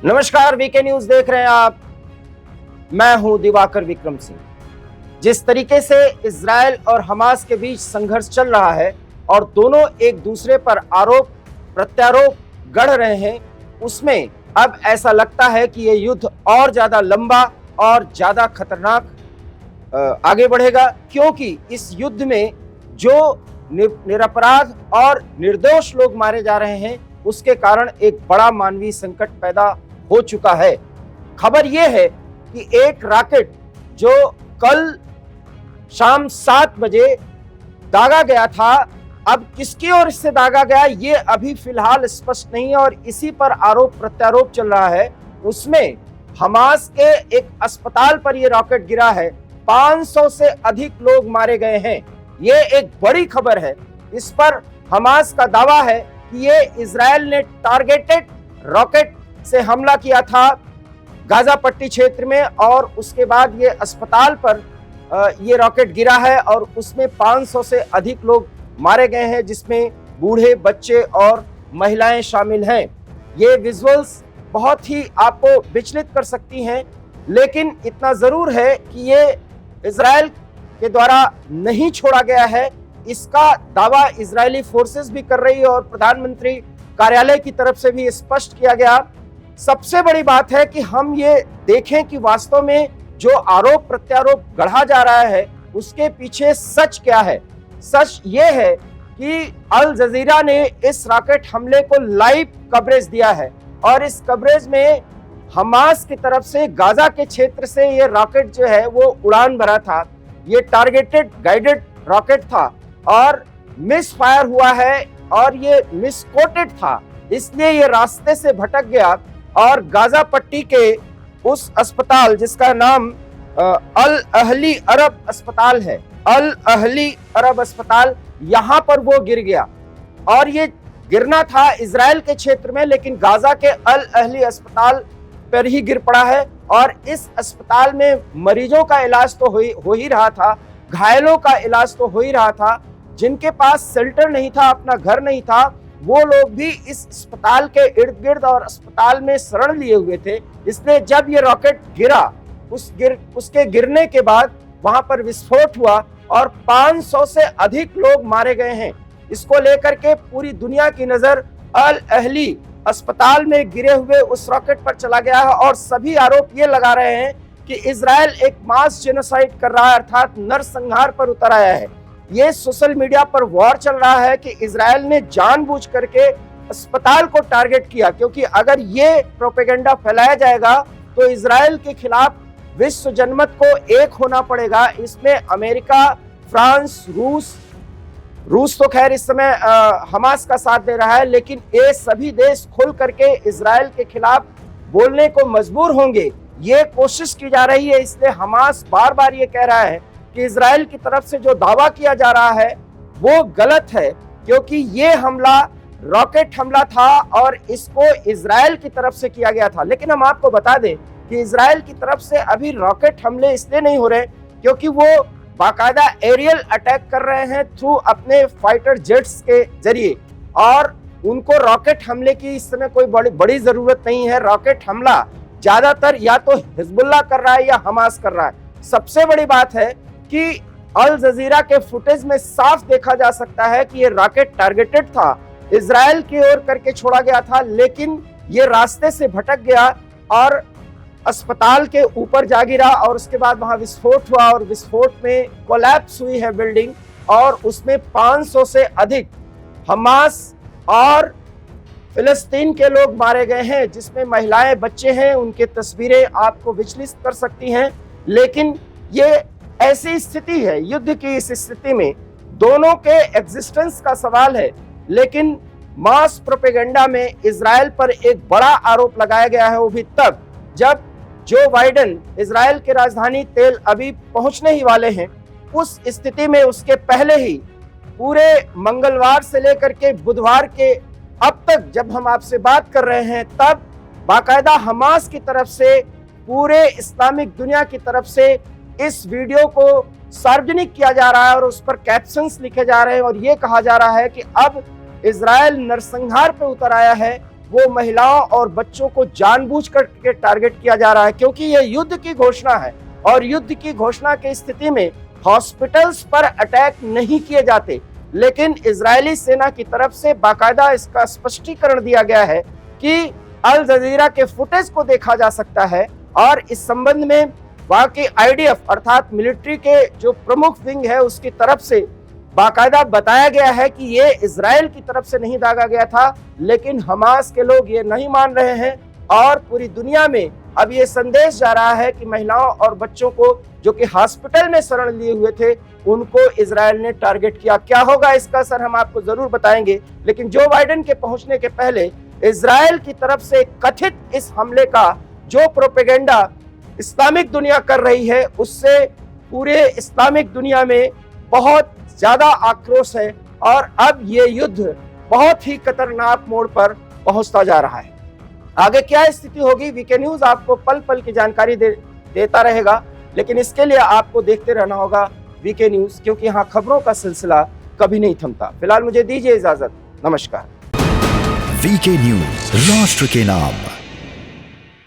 नमस्कार, VK news देख रहे हैं आप। मैं हूं दिवाकर विक्रम सिंह। जिस तरीके से इजराइल और हमास के बीच संघर्ष चल रहा है और दोनों एक दूसरे पर आरोप प्रत्यारोप गढ़ रहे हैं, उसमें अब ऐसा लगता है कि ये युद्ध और ज्यादा लंबा और ज्यादा खतरनाक आगे बढ़ेगा, क्योंकि इस युद्ध में जो निरपराध और निर्दोष लोग मारे जा रहे हैं, उसके कारण एक बड़ा मानवीय संकट पैदा हो चुका है। खबर यह है कि एक रॉकेट जो कल शाम 7 बजे दागा गया था, अब किसकी ओर से दागा गया ये अभी फिलहाल स्पष्ट नहीं है और इसी पर आरोप प्रत्यारोप चल रहा है। उसमें हमास के एक अस्पताल पर यह रॉकेट गिरा है, 500 से अधिक लोग मारे गए हैं। ये एक बड़ी खबर है। इस पर हमास का दावा है कि ये इजराइल ने टारगेटेड रॉकेट से हमला किया था गाजा पट्टी क्षेत्र में और उसके बाद ये अस्पताल पर ये रॉकेट गिरा है और उसमें 500 से अधिक लोग मारे गए हैं, जिसमें बूढ़े, बच्चे और महिलाएं शामिल हैं। ये विजुअल्स बहुत ही आपको विचलित कर सकती हैं, लेकिन इतना जरूर है कि ये इजराइल के द्वारा नहीं छोड़ा गया है। इसका दावा इजरायली फोर्सेस भी कर रही है और प्रधानमंत्री कार्यालय की तरफ से भी स्पष्ट किया गया। सबसे बड़ी बात है कि हम ये देखें कि वास्तव में जो आरोप प्रत्यारोप गढ़ा जा रहा है उसके पीछे सच क्या है। सच ये है कि अल जजीरा ने इस रॉकेट हमले को लाइव कवरेज दिया है और इस कवरेज में हमास की तरफ से गाजा के क्षेत्र से ये रॉकेट जो है वो उड़ान भरा था। ये टारगेटेड गाइडेड रॉकेट था और मिस फायर हुआ है और ये मिसकोटेड था, इसलिए ये रास्ते से भटक गया और गाजा पट्टी के उस अस्पताल जिसका नाम अल अहली अरब अस्पताल है, अल अहली अरब अस्पताल, यहाँ पर वो गिर गया। और ये गिरना था इजराइल के क्षेत्र में, लेकिन गाजा के अल अहली अस्पताल पर ही गिर पड़ा है और इस अस्पताल में मरीजों का इलाज तो हो ही रहा था, घायलों का इलाज तो हो ही रहा था। जिनके पास शेल्टर नहीं था, अपना घर नहीं था, वो लोग भी इस अस्पताल के इर्द गिर्द और अस्पताल में शरण लिए हुए थे। इसलिए जब ये रॉकेट गिरा, उसके गिरने के बाद वहां पर विस्फोट हुआ और 500 से अधिक लोग मारे गए हैं। इसको लेकर के पूरी दुनिया की नजर अल अहली अस्पताल में गिरे हुए उस रॉकेट पर चला गया है और सभी आरोप ये लगा रहे हैं कि इजराइल एक मास जेनोसाइड कर रहा है, अर्थात नरसंहार पर उतर आया है। ये सोशल मीडिया पर वॉर चल रहा है कि इजराइल ने जानबूझ करके अस्पताल को टारगेट किया, क्योंकि अगर ये प्रोपेगेंडा फैलाया जाएगा तो इजराइल के खिलाफ विश्व जनमत को एक होना पड़ेगा। इसमें अमेरिका, फ्रांस, रूस तो खैर इस समय हमास का साथ दे रहा है, लेकिन ये सभी देश खुल करके इजराइल के खिलाफ बोलने को मजबूर होंगे। ये कोशिश की जा रही है। इसलिए हमास बार बार ये कह रहा है कि इजराइल की तरफ से जो दावा किया जा रहा है वो गलत है, क्योंकि ये हमला रॉकेट हमला था और इसको इजराइल की तरफ से किया गया था। लेकिन हम आपको बता दें कि इजराइल की तरफ से अभी रॉकेट हमले इसलिए नहीं हो रहे क्योंकि वो बाकायदा एरियल अटैक कर रहे हैं थ्रू अपने फाइटर जेट्स के जरिए, और उनको रॉकेट हमले की इस समय कोई बड़ी जरूरत नहीं है। रॉकेट हमला ज्यादातर या तो हिजबुल्लाह कर रहा है या हमास कर रहा है। सबसे बड़ी बात है कि अल जजीरा के फुटेज में साफ देखा जा सकता है कि ये रॉकेट टारगेटेड था, इजराइल की ओर करके छोड़ा गया था, लेकिन ये रास्ते से भटक गया और अस्पताल के ऊपर जा गिरा और उसके बाद वहां विस्फोट हुआ और विस्फोट में कोलैप्स हुई है बिल्डिंग और उसमें 500 से अधिक हमास और फिलिस्तीन के लोग मारे गए हैं, जिसमें महिलाएं, बच्चे हैं। उनके तस्वीरें आपको विचलित कर सकती हैं, लेकिन ये ऐसी स्थिति है, युद्ध की इस स्थिति में दोनों के एग्जिस्टेंस का सवाल है। लेकिन मास प्रोपेगेंडा में इजराइल पर एक बड़ा आरोप लगाया गया है, वो भी तब जब जो बाइडेन इजराइल की राजधानी तेल अवीव पहुंचने ही वाले हैं। उस स्थिति में उसके पहले ही पूरे मंगलवार से लेकर के बुधवार के अब तक जब हम आपसे बात कर रहे हैं, तब बाकायदा हमास की तरफ से, पूरे इस्लामिक दुनिया की तरफ से इस वीडियो को सार्वजनिक किया जा रहा है और उस पर कैप्शंस लिखे जा रहे हैं और ये कहा जा रहा है कि अब इजराइल नरसंहार पे उतर आया है। वो महिलाओं और बच्चों को जानबूझ करके टारगेट किया जा रहा है, क्योंकि ये युद्ध की घोषणा है और युद्ध की घोषणा की स्थिति में हॉस्पिटल्स पर अटैक नहीं किए जाते। लेकिन इजरायली सेना की तरफ से बाकायदा इसका स्पष्टीकरण दिया गया है कि अल जजीरा के फुटेज को देखा जा सकता है और इस संबंध में वहां की आईडीएफ अर्थात मिलिट्री के जो प्रमुख विंग है उसकी तरफ से बाकायदा बताया गया है कि ये इजराइल की तरफ से नहीं दागा गया था। लेकिन हमास के लोग ये नहीं मान रहे हैं और पूरी दुनिया में अब ये संदेश जा रहा है कि महिलाओं और बच्चों को जो कि हॉस्पिटल में शरण लिए हुए थे उनको इजराइल ने टारगेट किया। क्या होगा इसका असर हम आपको जरूर बताएंगे। लेकिन जो बाइडेन के पहुंचने के पहले इजराइल की तरफ से कथित इस हमले का जो प्रोपेगेंडा इस्लामिक दुनिया कर रही है उससे पूरे इस्लामिक दुनिया में बहुत ज्यादा आक्रोश है और अब ये युद्ध बहुत ही खतरनाक मोड़ पर पहुंचता जा रहा है। आगे क्या स्थिति होगी, वीके न्यूज आपको पल पल की जानकारी देता रहेगा, लेकिन इसके लिए आपको देखते रहना होगा वीके न्यूज, क्योंकि यहाँ खबरों का सिलसिला कभी नहीं थमता। फिलहाल मुझे दीजिए इजाजत, नमस्कार। वीके न्यूज, राष्ट्र के नाम।